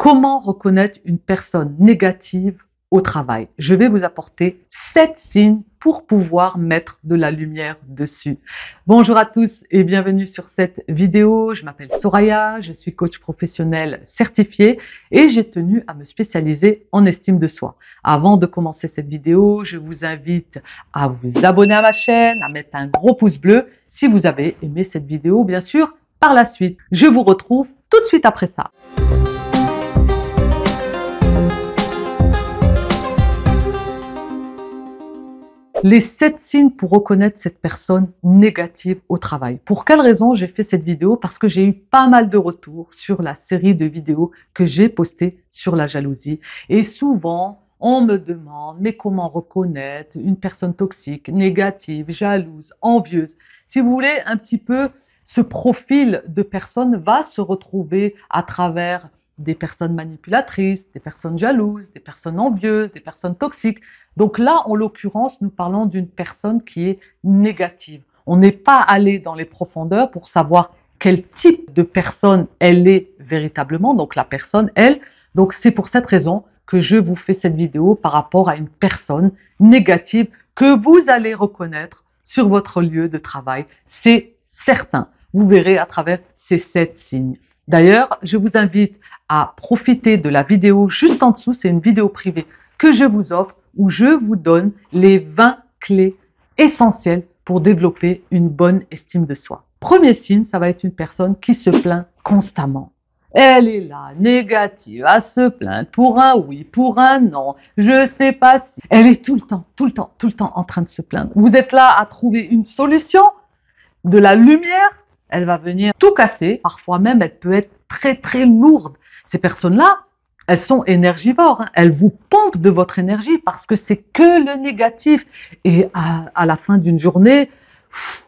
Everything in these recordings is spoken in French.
Comment reconnaître une personne négative au travail? Je vais vous apporter 7 signes pour pouvoir mettre de la lumière dessus. Bonjour à tous et bienvenue sur cette vidéo. Je m'appelle Soraya, je suis coach professionnel certifié et j'ai tenu à me spécialiser en estime de soi. Avant de commencer cette vidéo, je vous invite à vous abonner à ma chaîne, à mettre un gros pouce bleu si vous avez aimé cette vidéo, bien sûr, par la suite. Je vous retrouve tout de suite après ça. Les 7 signes pour reconnaître cette personne négative au travail. Pour quelle raison j'ai fait cette vidéo? Parce que j'ai eu pas mal de retours sur la série de vidéos que j'ai postées sur la jalousie. Et souvent, on me demande, mais comment reconnaître une personne toxique, négative, jalouse, envieuse? Si vous voulez, un petit peu, ce profil de personne va se retrouver à travers des personnes manipulatrices, des personnes jalouses, des personnes envieuses, des personnes toxiques. Donc là, en l'occurrence, nous parlons d'une personne qui est négative. On n'est pas allé dans les profondeurs pour savoir quel type de personne elle est véritablement, donc la personne, elle. Donc c'est pour cette raison que je vous fais cette vidéo par rapport à une personne négative que vous allez reconnaître sur votre lieu de travail. C'est certain. Vous verrez à travers ces 7 signes. D'ailleurs, je vous invite à profiter de la vidéo juste en dessous, c'est une vidéo privée que je vous offre où je vous donne les 20 clés essentielles pour développer une bonne estime de soi. Premier signe, ça va être une personne qui se plaint constamment. Elle est là, négative, à se plaindre pour un oui, pour un non, je sais pas si. Elle est tout le temps en train de se plaindre. Vous êtes là à trouver une solution, de la lumière, elle va venir tout casser. Parfois même, elle peut être très lourde. Ces personnes-là, elles sont énergivores, hein. Elles vous pompent de votre énergie parce que c'est que le négatif. Et à la fin d'une journée,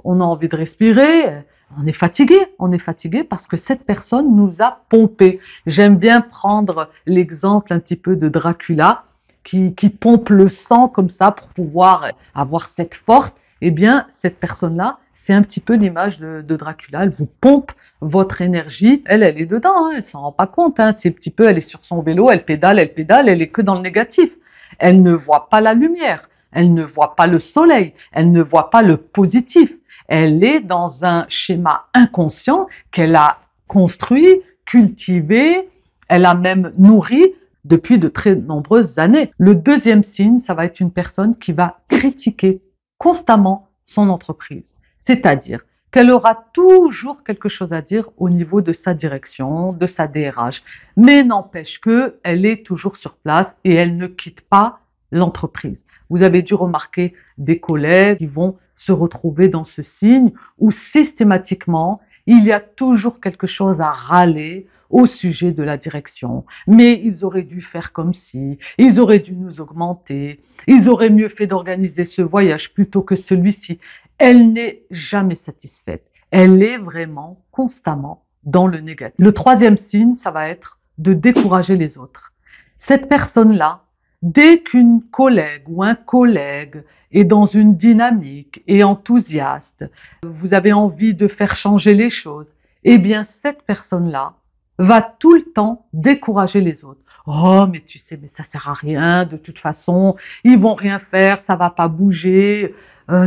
on a envie de respirer, on est fatigué parce que cette personne nous a pompé. J'aime bien prendre l'exemple un petit peu de Dracula qui pompe le sang comme ça pour pouvoir avoir cette force. Eh bien, cette personne-là, c'est un petit peu l'image de Dracula. Elle vous pompe votre énergie. Elle est dedans, hein, elle s'en rend pas compte. Hein. C'est un petit peu, elle est sur son vélo, elle pédale, elle est que dans le négatif. Elle ne voit pas la lumière, elle ne voit pas le soleil, elle ne voit pas le positif. Elle est dans un schéma inconscient qu'elle a construit, cultivé, elle a même nourri depuis de très nombreuses années. Le deuxième signe, ça va être une personne qui va critiquer constamment son entreprise. C'est-à-dire qu'elle aura toujours quelque chose à dire au niveau de sa direction, de sa DRH. Mais n'empêche qu'elle est toujours sur place et elle ne quitte pas l'entreprise. Vous avez dû remarquer des collègues qui vont se retrouver dans ce signe où systématiquement, il y a toujours quelque chose à râler au sujet de la direction. Mais ils auraient dû faire comme si, ils auraient dû nous augmenter, ils auraient mieux fait d'organiser ce voyage plutôt que celui-ci. Elle n'est jamais satisfaite. Elle est vraiment constamment dans le négatif. Le troisième signe, ça va être de décourager les autres. Cette personne-là, dès qu'une collègue ou un collègue est dans une dynamique et enthousiaste, vous avez envie de faire changer les choses, eh bien cette personne-là va tout le temps décourager les autres. Oh, mais tu sais, mais ça sert à rien, de toute façon, ils vont rien faire, ça va pas bouger,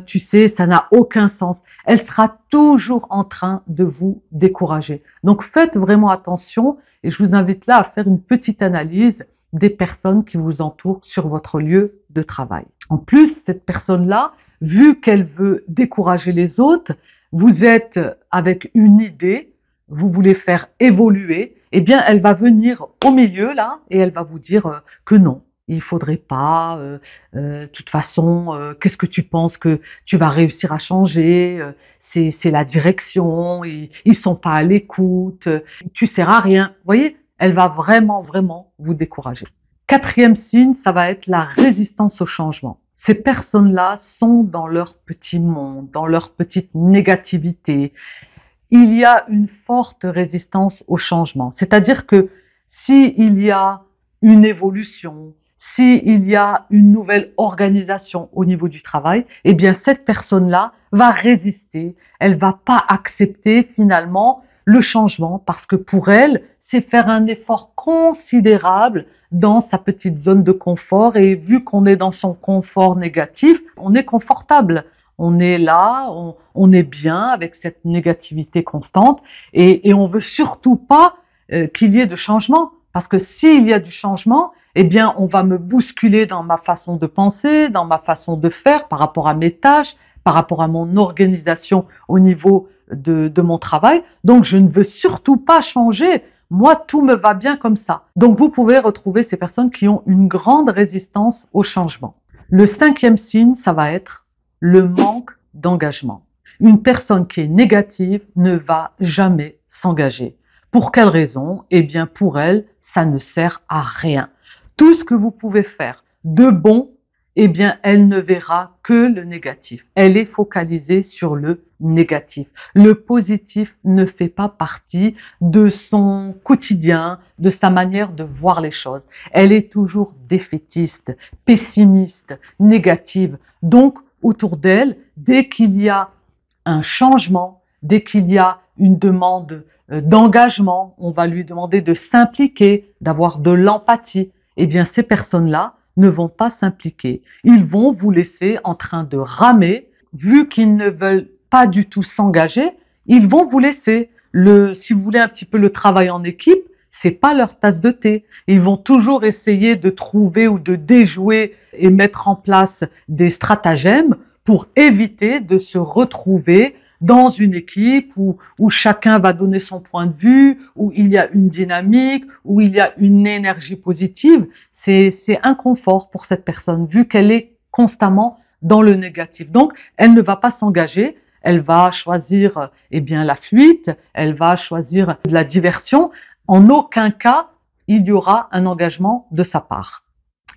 tu sais, ça n'a aucun sens. Elle sera toujours en train de vous décourager. Donc faites vraiment attention et je vous invite là à faire une petite analyse des personnes qui vous entourent sur votre lieu de travail. En plus, cette personne-là, vu qu'elle veut décourager les autres, vous êtes avec une idée, vous voulez faire évoluer, eh bien, elle va venir au milieu là et elle va vous dire que non, il faudrait pas. De toute façon, qu'est-ce que tu penses que tu vas réussir à changer? C'est la direction, ils sont pas à l'écoute, tu sers à rien. Vous voyez, elle va vraiment vous décourager. Quatrième signe, ça va être la résistance au changement. Ces personnes-là sont dans leur petit monde, dans leur petite négativité. Il y a une forte résistance au changement. C'est-à-dire que s'il y a une évolution, s'il y a une nouvelle organisation au niveau du travail, eh bien cette personne-là va résister. Elle va pas accepter finalement le changement parce que pour elle, c'est faire un effort considérable dans sa petite zone de confort et vu qu'on est dans son confort négatif, on est confortable. On est là, on est bien avec cette négativité constante et on veut surtout pas qu'il y ait de changement parce que s'il y a du changement, eh bien on va me bousculer dans ma façon de penser, dans ma façon de faire par rapport à mes tâches, par rapport à mon organisation au niveau de mon travail. Donc je ne veux surtout pas changer. Moi, tout me va bien comme ça. Donc vous pouvez retrouver ces personnes qui ont une grande résistance au changement. Le cinquième signe, ça va être le manque d'engagement. Une personne qui est négative ne va jamais s'engager. Pour quelle raison? Eh bien, pour elle, ça ne sert à rien. Tout ce que vous pouvez faire de bon, eh bien, elle ne verra que le négatif. Elle est focalisée sur le négatif. Le positif ne fait pas partie de son quotidien, de sa manière de voir les choses. Elle est toujours défaitiste, pessimiste, négative. Donc, autour d'elle, dès qu'il y a un changement, dès qu'il y a une demande d'engagement, on va lui demander de s'impliquer, d'avoir de l'empathie. Eh bien, ces personnes-là ne vont pas s'impliquer. Ils vont vous laisser en train de ramer. Vu qu'ils ne veulent pas du tout s'engager, ils vont vous laisser. Si vous voulez un petit peu le travail en équipe, c'est pas leur tasse de thé. Ils vont toujours essayer de trouver ou de déjouer et mettre en place des stratagèmes pour éviter de se retrouver dans une équipe où chacun va donner son point de vue, où il y a une dynamique, où il y a une énergie positive. C'est un confort pour cette personne, vu qu'elle est constamment dans le négatif. Donc, elle ne va pas s'engager, elle va choisir eh bien, la fuite, elle va choisir de la diversion. En aucun cas, il y aura un engagement de sa part.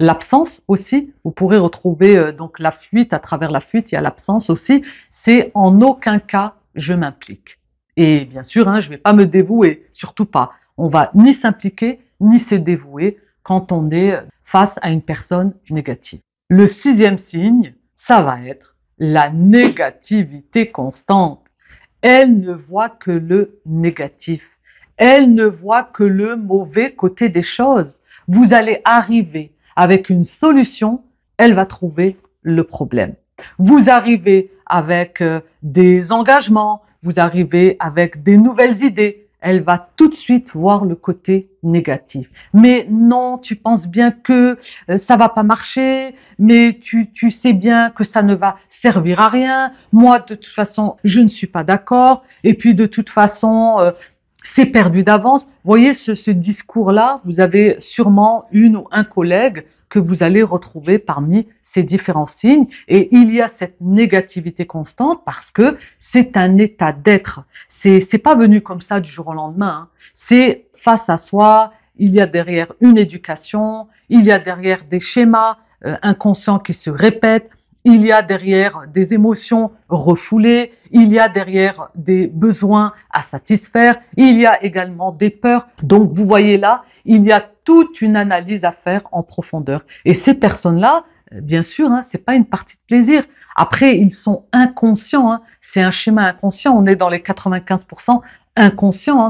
L'absence aussi, vous pourrez retrouver donc la fuite, à travers la fuite, il y a l'absence aussi, c'est en aucun cas je m'implique. Et bien sûr, je ne vais pas me dévouer, surtout pas. On va ni s'impliquer, ni se dévouer quand on est face à une personne négative. Le sixième signe, ça va être la négativité constante. Elle ne voit que le négatif. Elle ne voit que le mauvais côté des choses. Vous allez arriver avec une solution, elle va trouver le problème. Vous arrivez avec des engagements, vous arrivez avec des nouvelles idées, elle va tout de suite voir le côté négatif. Mais non, tu penses bien que ça va pas marcher, mais tu sais bien que ça ne va servir à rien. Moi, de toute façon, je ne suis pas d'accord. Et puis, de toute façon, c'est perdu d'avance. Vous voyez, ce discours-là, vous avez sûrement une ou un collègue que vous allez retrouver parmi ces différents signes. Et il y a cette négativité constante parce que c'est un état d'être. C'est pas venu comme ça du jour au lendemain. C'est face à soi. Il y a derrière une éducation. Il y a derrière des schémas inconscients qui se répètent. Il y a derrière des émotions refoulées, il y a derrière des besoins à satisfaire, il y a également des peurs. Donc vous voyez là, il y a toute une analyse à faire en profondeur. Et ces personnes-là, bien sûr, c'est pas une partie de plaisir. Après, ils sont inconscients, c'est un schéma inconscient. On est dans les 95% inconscient,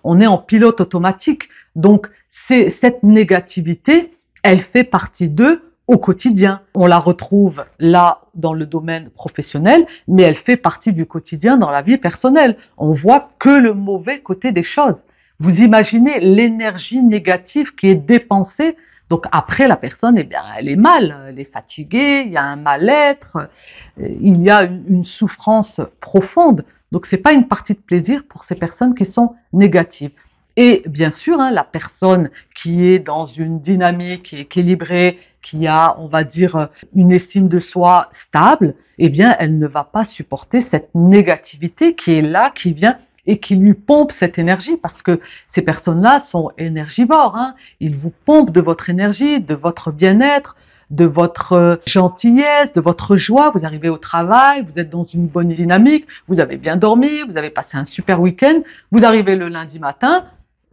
on est en pilote automatique. Donc cette négativité, elle fait partie d'eux au quotidien. On la retrouve là dans le domaine professionnel, mais elle fait partie du quotidien dans la vie personnelle. On voit que le mauvais côté des choses. Vous imaginez l'énergie négative qui est dépensée. Donc après, la personne, eh bien, elle est mal, elle est fatiguée, il y a un mal-être, il y a une souffrance profonde. Donc c'est pas une partie de plaisir pour ces personnes qui sont négatives. Et bien sûr, la personne qui est dans une dynamique qui est équilibrée, qui a, on va dire, une estime de soi stable, eh bien, elle ne va pas supporter cette négativité qui est là, qui vient et qui lui pompe cette énergie parce que ces personnes-là sont énergivores. Ils vous pompent de votre énergie, de votre bien-être, de votre gentillesse, de votre joie. Vous arrivez au travail, vous êtes dans une bonne dynamique, vous avez bien dormi, vous avez passé un super week-end, vous arrivez le lundi matin,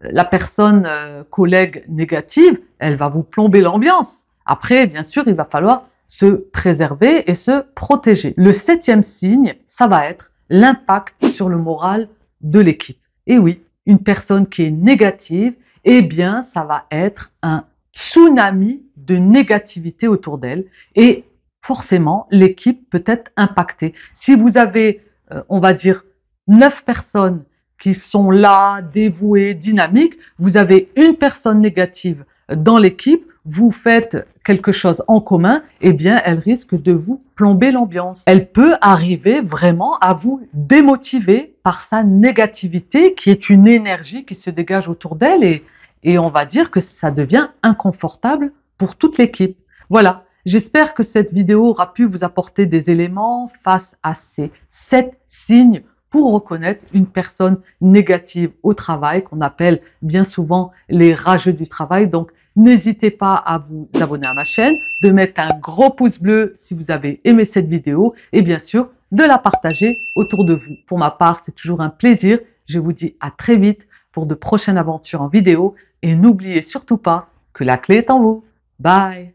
la personne collègue négative, elle va vous plomber l'ambiance. Après, bien sûr, il va falloir se préserver et se protéger. Le septième signe, ça va être l'impact sur le moral de l'équipe. Et oui, une personne qui est négative, eh bien, ça va être un tsunami de négativité autour d'elle et forcément, l'équipe peut être impactée. Si vous avez, on va dire, 9 personnes qui sont là, dévouées, dynamiques, vous avez une personne négative dans l'équipe, vous faites quelque chose en commun, eh bien, elle risque de vous plomber l'ambiance. Elle peut arriver vraiment à vous démotiver par sa négativité, qui est une énergie qui se dégage autour d'elle et on va dire que ça devient inconfortable pour toute l'équipe. Voilà. J'espère que cette vidéo aura pu vous apporter des éléments face à ces 7 signes pour reconnaître une personne négative au travail, qu'on appelle bien souvent les rageux du travail. Donc, n'hésitez pas à vous abonner à ma chaîne, de mettre un gros pouce bleu si vous avez aimé cette vidéo et bien sûr, de la partager autour de vous. Pour ma part, c'est toujours un plaisir. Je vous dis à très vite pour de prochaines aventures en vidéo et n'oubliez surtout pas que la clé est en vous. Bye!